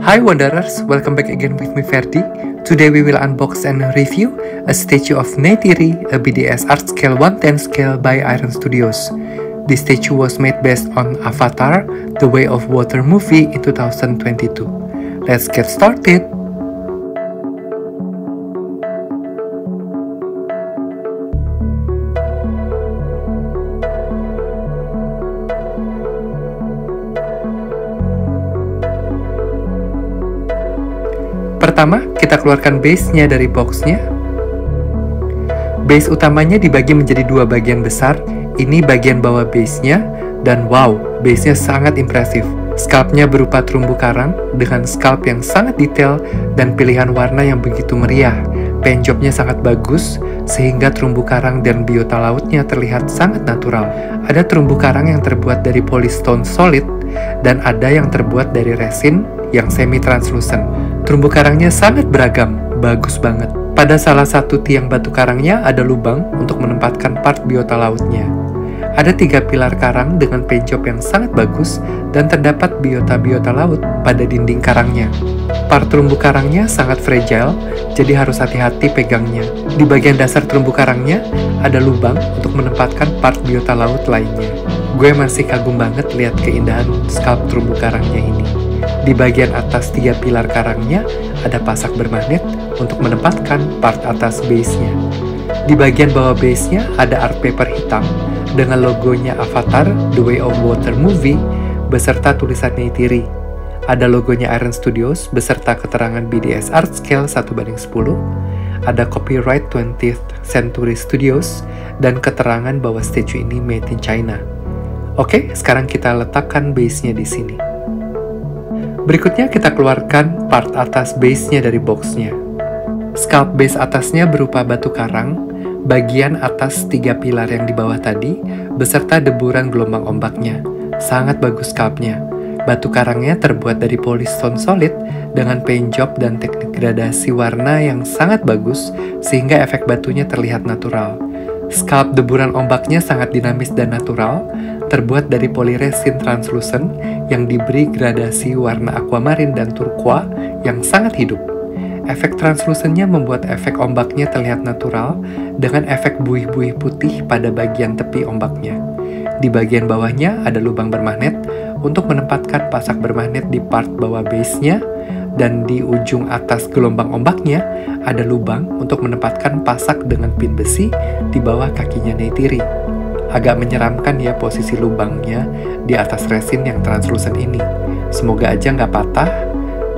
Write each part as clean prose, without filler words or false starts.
Hi Wanderers, welcome back again with me Ferdi. Today we will unbox and review a statue of Neytiri, a BDS art scale 1/10 scale by Iron Studios. This statue was made based on Avatar, The Way of Water movie in 2022. Let's get started! Pertama, kita keluarkan base-nya dari box-nya. Base utamanya dibagi menjadi dua bagian besar. Ini bagian bawah base-nya, dan wow, base-nya sangat impresif. Sculpt-nya berupa terumbu karang dengan sculpt yang sangat detail dan pilihan warna yang begitu meriah. Paint job-nya sangat bagus, sehingga terumbu karang dan biota lautnya terlihat sangat natural. Ada terumbu karang yang terbuat dari polystone solid, dan ada yang terbuat dari resin yang semi-translucent. Terumbu karangnya sangat beragam, bagus banget. Pada salah satu tiang batu karangnya ada lubang untuk menempatkan part biota lautnya. Ada 3 pilar karang dengan paint job yang sangat bagus dan terdapat biota-biota laut pada dinding karangnya. Part terumbu karangnya sangat fragile, jadi harus hati-hati pegangnya. Di bagian dasar terumbu karangnya ada lubang untuk menempatkan part biota laut lainnya. Gue masih kagum banget lihat keindahan sculpt terumbu karangnya ini. Di bagian atas 3 pilar karangnya ada pasak bermagnet untuk menempatkan part atas base-nya. Di bagian bawah base-nya ada art paper hitam dengan logonya Avatar, The Way of Water movie beserta tulisan Neytiri. Ada logonya Iron Studios beserta keterangan BDS art scale 1:10. Ada copyright 20th Century Studios dan keterangan bahwa statue ini made in China. Oke, sekarang kita letakkan base-nya di sini. Berikutnya kita keluarkan part atas base-nya dari box-nya. Sculpt base atasnya berupa batu karang, bagian atas 3 pilar yang di bawah tadi, beserta deburan gelombang ombaknya. Sangat bagus sculpt-nya. Batu karangnya terbuat dari polystone solid dengan paint job dan teknik gradasi warna yang sangat bagus, sehingga efek batunya terlihat natural. Sculpt deburan ombaknya sangat dinamis dan natural, terbuat dari polyresin translucent yang diberi gradasi warna aquamarine dan turquoise yang sangat hidup. Efek translucentnya membuat efek ombaknya terlihat natural dengan efek buih-buih putih pada bagian tepi ombaknya. Di bagian bawahnya ada lubang bermagnet untuk menempatkan pasak bermagnet di part bawah base-nya, dan di ujung atas gelombang ombaknya ada lubang untuk menempatkan pasak dengan pin besi di bawah kakinya Neytiri. Agak menyeramkan ya posisi lubangnya di atas resin yang translucent ini. Semoga aja nggak patah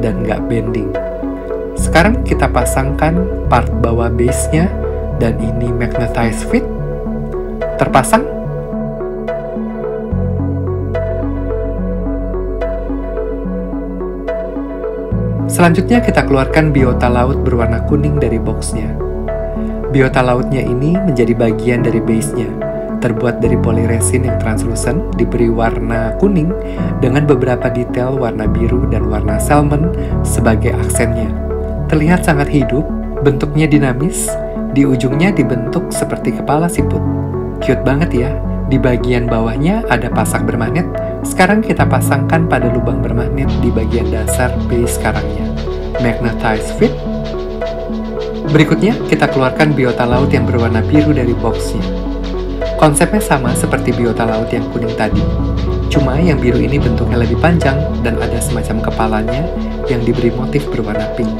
dan nggak bending. Sekarang kita pasangkan part bawah base-nya, dan ini magnetized fit. Terpasang. Selanjutnya kita keluarkan biota laut berwarna kuning dari box-nya. Biota lautnya ini menjadi bagian dari base-nya. Terbuat dari polyresin yang translucent, diberi warna kuning dengan beberapa detail warna biru dan warna salmon sebagai aksennya. Terlihat sangat hidup, bentuknya dinamis, di ujungnya dibentuk seperti kepala siput. Cute banget ya. Di bagian bawahnya ada pasak bermagnet. Sekarang kita pasangkan pada lubang bermagnet di bagian dasar base karangnya. Magnetized fit. Berikutnya, kita keluarkan biota laut yang berwarna biru dari box-nya. Konsepnya sama seperti biota laut yang kuning tadi. Cuma yang biru ini bentuknya lebih panjang dan ada semacam kepalanya yang diberi motif berwarna pink.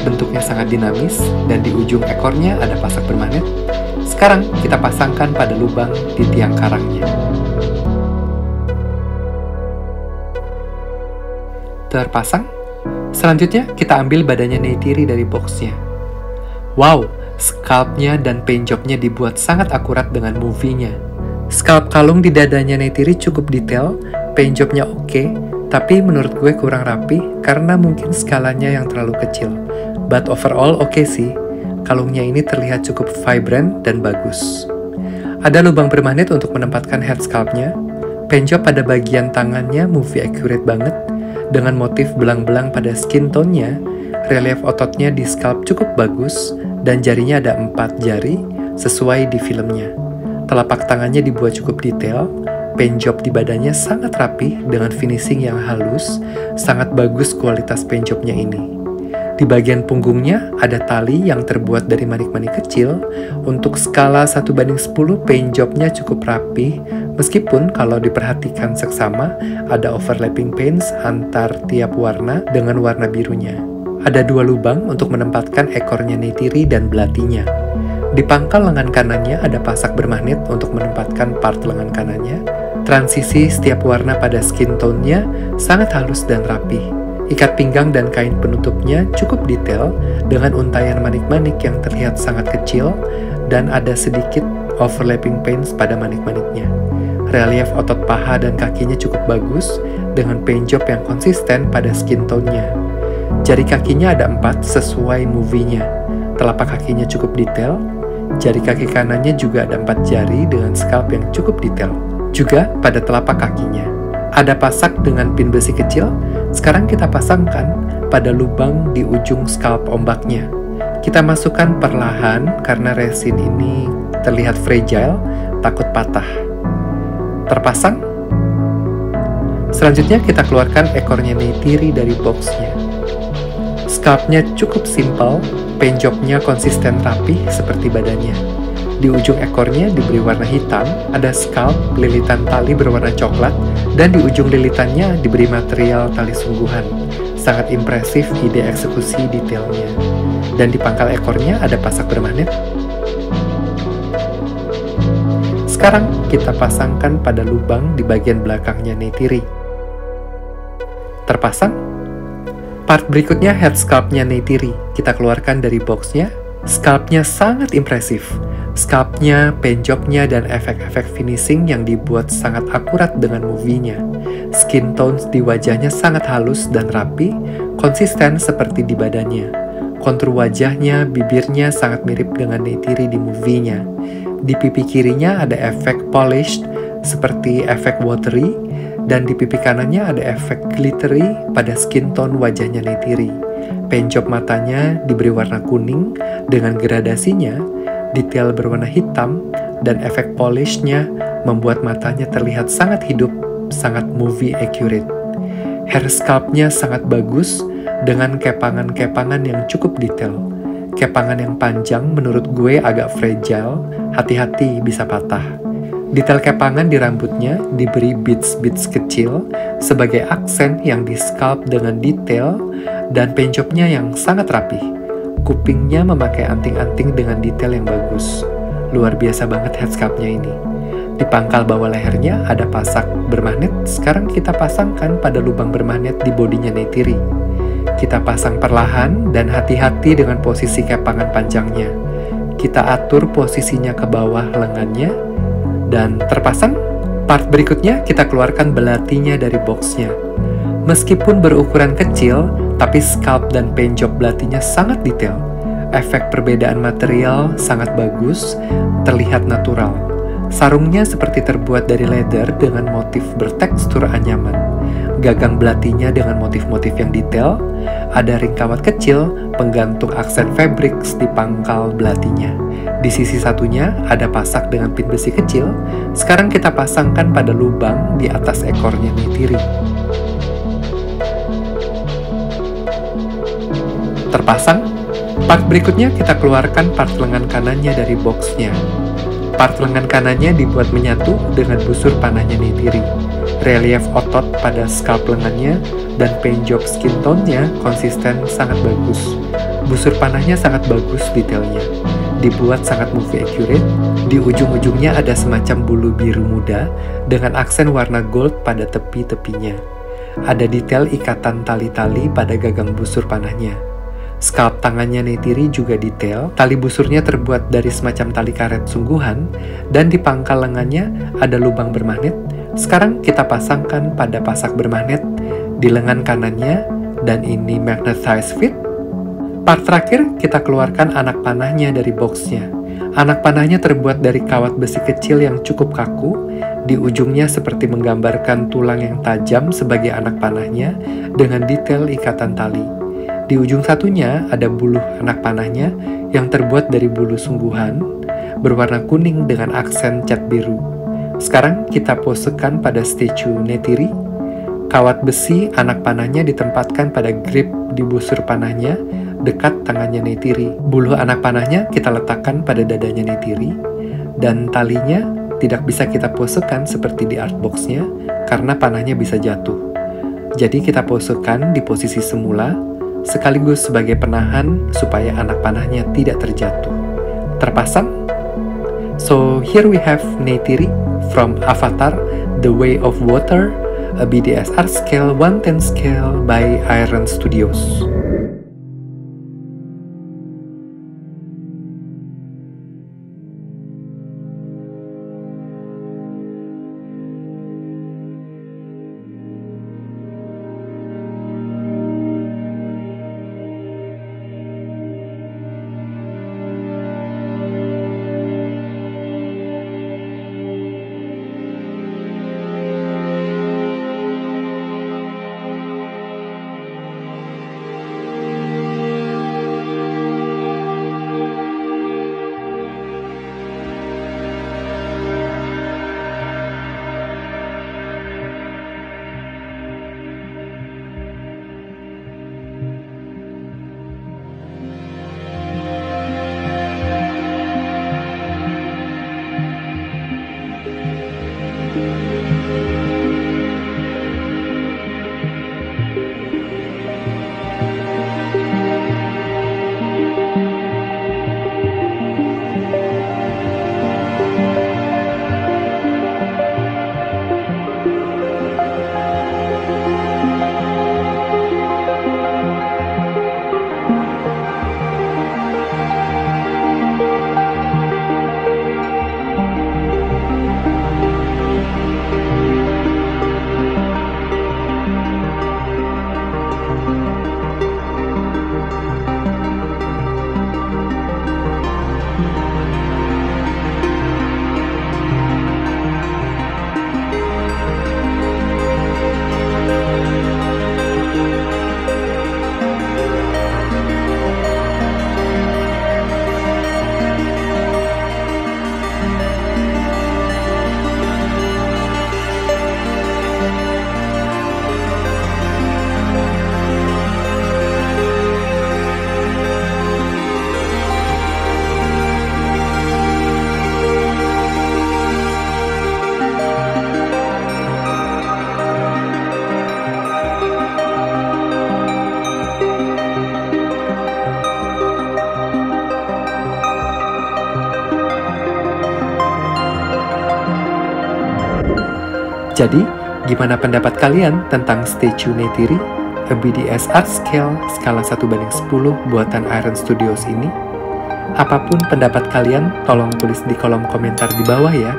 Bentuknya sangat dinamis dan di ujung ekornya ada pasak bermagnet. Sekarang kita pasangkan pada lubang di tiang karangnya. Terpasang. Selanjutnya kita ambil badannya Neytiri dari box-nya. Wow, sculpt-nya dan paint job-nya dibuat sangat akurat dengan movie-nya. Sculpt kalung di dadanya Neytiri cukup detail, paint job-nya oke, tapi menurut gue kurang rapi karena mungkin skalanya yang terlalu kecil. But overall oke sih. Kalungnya ini terlihat cukup vibrant dan bagus. Ada lubang bermagnet untuk menempatkan head sculpt-nya. Paint job pada bagian tangannya movie accurate banget, dengan motif belang-belang pada skin tone-nya. Relief ototnya di sculpt cukup bagus, dan jarinya ada 4 jari sesuai di filmnya. Telapak tangannya dibuat cukup detail, Paint job di badannya sangat rapi dengan finishing yang halus, sangat bagus kualitas paint jobnya ini. Di bagian punggungnya ada tali yang terbuat dari manik-manik kecil. Untuk skala 1:10 paint jobnya cukup rapi, meskipun kalau diperhatikan seksama ada overlapping paints antar tiap warna dengan warna birunya. Ada 2 lubang untuk menempatkan ekornya neytiri dan belatinya. Di pangkal lengan kanannya ada pasak bermagnet untuk menempatkan part lengan kanannya. Transisi setiap warna pada skin tone-nya sangat halus dan rapi. Ikat pinggang dan kain penutupnya cukup detail dengan untaian manik-manik yang terlihat sangat kecil dan ada sedikit overlapping paints pada manik-maniknya. Relief otot paha dan kakinya cukup bagus dengan paint job yang konsisten pada skin tone-nya. Jari kakinya ada 4 sesuai movie-nya. Telapak kakinya cukup detail. Jari kaki kanannya juga ada 4 jari dengan scalp yang cukup detail. Juga pada telapak kakinya. Ada pasak dengan pin besi kecil. Sekarang kita pasangkan pada lubang di ujung scalp ombaknya. Kita masukkan perlahan karena resin ini terlihat fragile, takut patah. Terpasang. Selanjutnya kita keluarkan ekornya neytiri dari boxnya. Scalpnya cukup simpel, paint jobnya konsisten rapi seperti badannya. Di ujung ekornya diberi warna hitam, ada scalp lilitan tali berwarna coklat, dan di ujung lilitannya diberi material tali sungguhan. Sangat impresif ide eksekusi detailnya. Dan di pangkal ekornya ada pasak bermagnet. Sekarang kita pasangkan pada lubang di bagian belakangnya neytiri. Terpasang. Part berikutnya head scalpnya neytiri. Kita keluarkan dari boxnya. Scalpnya sangat impresif. Scalpnya, paint jobnya, dan efek-efek finishing yang dibuat sangat akurat dengan movie-nya. Skin tones di wajahnya sangat halus dan rapi, konsisten seperti di badannya. Kontur wajahnya, bibirnya sangat mirip dengan neytiri di movie-nya. Di pipi kirinya ada efek polished seperti efek watery, dan di pipi kanannya ada efek glittery pada skin tone wajahnya neytiri. Paint job matanya diberi warna kuning dengan gradasinya. Detail berwarna hitam dan efek polishnya membuat matanya terlihat sangat hidup, sangat movie accurate. Hair sculptnya sangat bagus dengan kepangan-kepangan yang cukup detail. Kepangan yang panjang menurut gue agak fragile, hati-hati bisa patah. Detail kepangan di rambutnya diberi beads-beads kecil sebagai aksen yang di sculpt dengan detail dan paint jobnya yang sangat rapi. Kupingnya memakai anting-anting dengan detail yang bagus. Luar biasa banget head sculptnya ini. Di pangkal bawah lehernya ada pasak bermagnet. Sekarang kita pasangkan pada lubang bermagnet di bodinya neytiri. Kita pasang perlahan dan hati-hati dengan posisi kepangan panjangnya. Kita atur posisinya ke bawah lengannya dan terpasang. Part berikutnya kita keluarkan belatinya dari boxnya. Meskipun berukuran kecil, tapi scalp dan paint job belatinya sangat detail. Efek perbedaan material sangat bagus, terlihat natural. Sarungnya seperti terbuat dari leather dengan motif bertekstur anyaman. Gagang belatinya dengan motif-motif yang detail. Ada ring kawat kecil, penggantung aksen fabrics di pangkal belatinya. Di sisi satunya ada pasak dengan pin besi kecil. Sekarang kita pasangkan pada lubang di atas ekornya neytiri. Terpasang. Part berikutnya kita keluarkan part lengan kanannya dari boxnya. Part lengan kanannya dibuat menyatu dengan busur panahnya neytiri. Relief otot pada scalp lengannya dan paint job skin tone-nya konsisten sangat bagus. Busur panahnya sangat bagus detailnya. Dibuat sangat movie accurate. Di ujung-ujungnya ada semacam bulu biru muda dengan aksen warna gold pada tepi-tepinya. Ada detail ikatan tali-tali pada gagang busur panahnya. Scalp tangannya neytiri juga detail, tali busurnya terbuat dari semacam tali karet sungguhan, dan di pangkal lengannya ada lubang bermagnet. Sekarang kita pasangkan pada pasak bermagnet di lengan kanannya, dan ini magnetized fit. Part terakhir kita keluarkan anak panahnya dari boxnya. Anak panahnya terbuat dari kawat besi kecil yang cukup kaku, di ujungnya seperti menggambarkan tulang yang tajam sebagai anak panahnya dengan detail ikatan tali. Di ujung satunya ada buluh anak panahnya yang terbuat dari bulu sungguhan, berwarna kuning dengan aksen cat biru. Sekarang kita posekan pada statue Neytiri. Kawat besi anak panahnya ditempatkan pada grip di busur panahnya dekat tangannya Neytiri. Buluh anak panahnya kita letakkan pada dadanya Neytiri, dan talinya tidak bisa kita posekan seperti di artbox-nya karena panahnya bisa jatuh. Jadi kita posekan di posisi semula sekaligus sebagai penahan supaya anak panahnya tidak terjatuh. Terpasang? So here we have Neytiri from Avatar The Way of Water, a BDS art scale 1/10 scale by Iron Studios. Jadi, gimana pendapat kalian tentang statue Neytiri, a BDS art scale skala 1/10 buatan Iron Studios ini? Apapun pendapat kalian, tolong tulis di kolom komentar di bawah ya.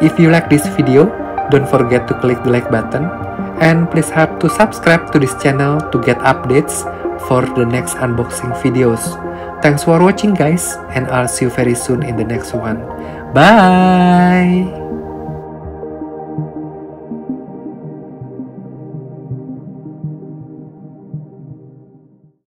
If you like this video, don't forget to click the like button, and please help to subscribe to this channel to get updates for the next unboxing videos. Thanks for watching guys, and I'll see you very soon in the next one. Bye!